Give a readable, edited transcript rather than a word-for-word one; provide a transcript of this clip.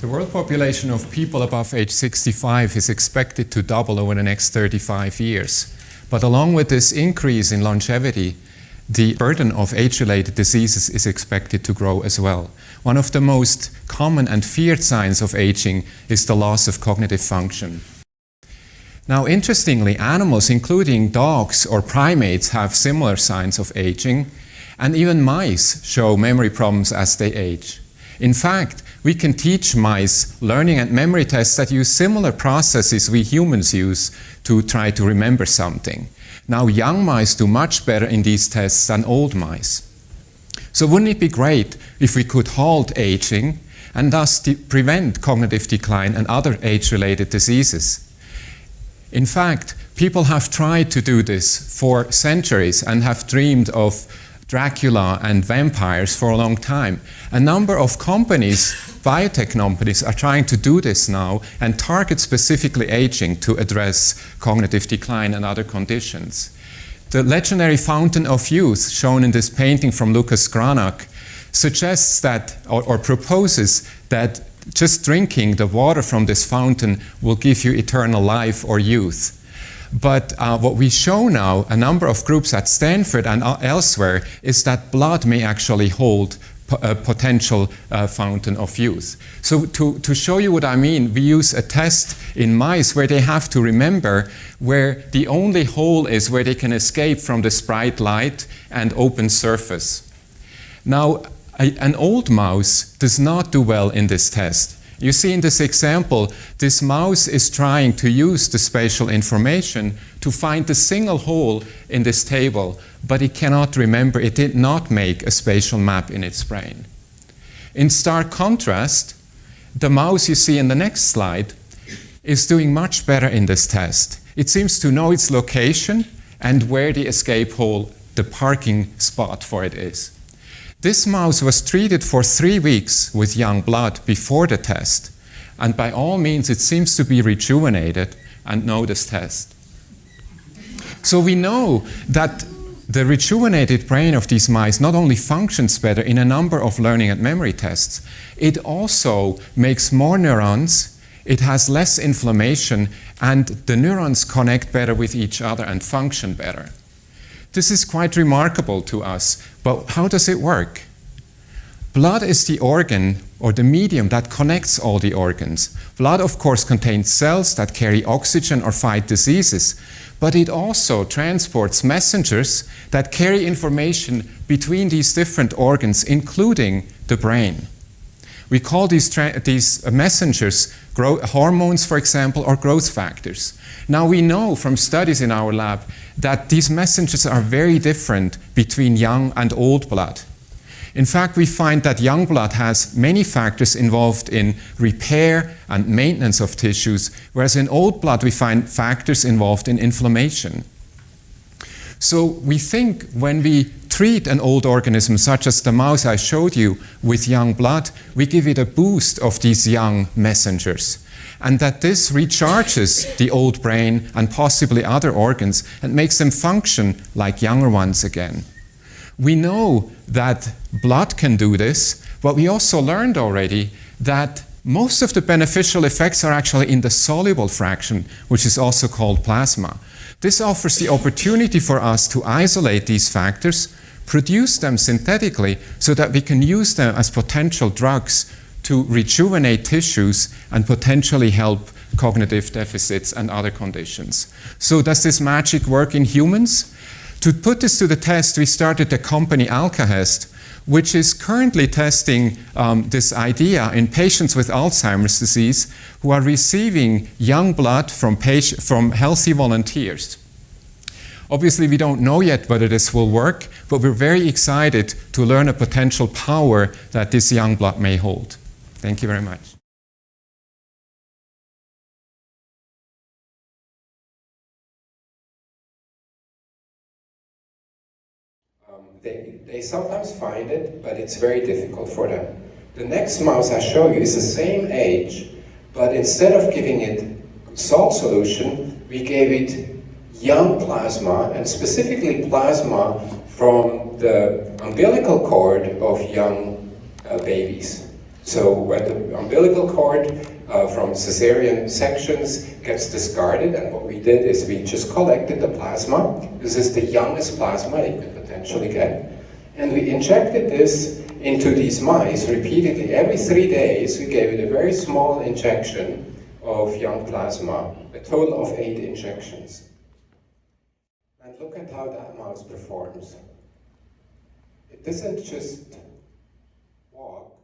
The world population of people above age 65 is expected to double over the next 35 years. But along with this increase in longevity, the burden of age-related diseases is expected to grow as well. One of the most common and feared signs of aging is the loss of cognitive function. Now, interestingly, animals, including dogs or primates, have similar signs of aging, and even mice show memory problems as they age. In fact, we can teach mice learning and memory tests that use similar processes we humans use to try to remember something. Now, young mice do much better in these tests than old mice. So wouldn't it be great if we could halt aging and thus prevent cognitive decline and other age-related diseases? In fact, people have tried to do this for centuries and have dreamed of Dracula and vampires for a long time. A number of companies, biotech companies, are trying to do this now and target specifically aging to address cognitive decline and other conditions. The legendary fountain of youth, shown in this painting from Lucas Cranach, suggests that, or proposes that just drinking the water from this fountain will give you eternal life or youth. But what we show now, a number of groups at Stanford and elsewhere, is that blood may actually hold a potential fountain of youth. So to show you what I mean, we use a test in mice where they have to remember where the only hole is where they can escape from this bright light and open surface. Now, an old mouse does not do well in this test. You see in this example, this mouse is trying to use the spatial information to find the single hole in this table, but it cannot remember, it did not make a spatial map in its brain. In stark contrast, the mouse you see in the next slide is doing much better in this test. It seems to know its location and where the escape hole, the parking spot for it is. This mouse was treated for 3 weeks with young blood before the test, and by all means it seems to be rejuvenated and know this test. So we know that the rejuvenated brain of these mice not only functions better in a number of learning and memory tests, it also makes more neurons, it has less inflammation, and the neurons connect better with each other and function better. This is quite remarkable to us, but how does it work? Blood is the organ or the medium that connects all the organs. Blood, of course, contains cells that carry oxygen or fight diseases, but it also transports messengers that carry information between these different organs, including the brain. We call these messengers hormones, for example, or growth factors. Now we know from studies in our lab that these messengers are very different between young and old blood. In fact, we find that young blood has many factors involved in repair and maintenance of tissues, whereas in old blood we find factors involved in inflammation. So we think when we treat an old organism, such as the mouse I showed you, with young blood, we give it a boost of these young messengers. And that this recharges the old brain and possibly other organs and makes them function like younger ones again. We know that blood can do this, but we also learned already that most of the beneficial effects are actually in the soluble fraction, which is also called plasma. This offers the opportunity for us to isolate these factors, produce them synthetically so that we can use them as potential drugs to rejuvenate tissues and potentially help cognitive deficits and other conditions. So does this magic work in humans? To put this to the test, we started the company Alkahest, which is currently testing this idea in patients with Alzheimer's disease who are receiving young blood from healthy volunteers. Obviously, we don't know yet whether this will work, but we're very excited to learn a potential power that this young blood may hold. Thank you very much. They sometimes find it, but it's very difficult for them. The next mouse I show you is the same age, but instead of giving it salt solution, we gave it young plasma, and specifically plasma from the umbilical cord of young babies. So when the umbilical cord from cesarean sections gets discarded, and what we did is we just collected the plasma. This is the youngest plasma you could potentially get. And we injected this into these mice repeatedly. Every 3 days, we gave it a very small injection of young plasma, a total of 8 injections. And look at how that mouse performs. It doesn't just walk.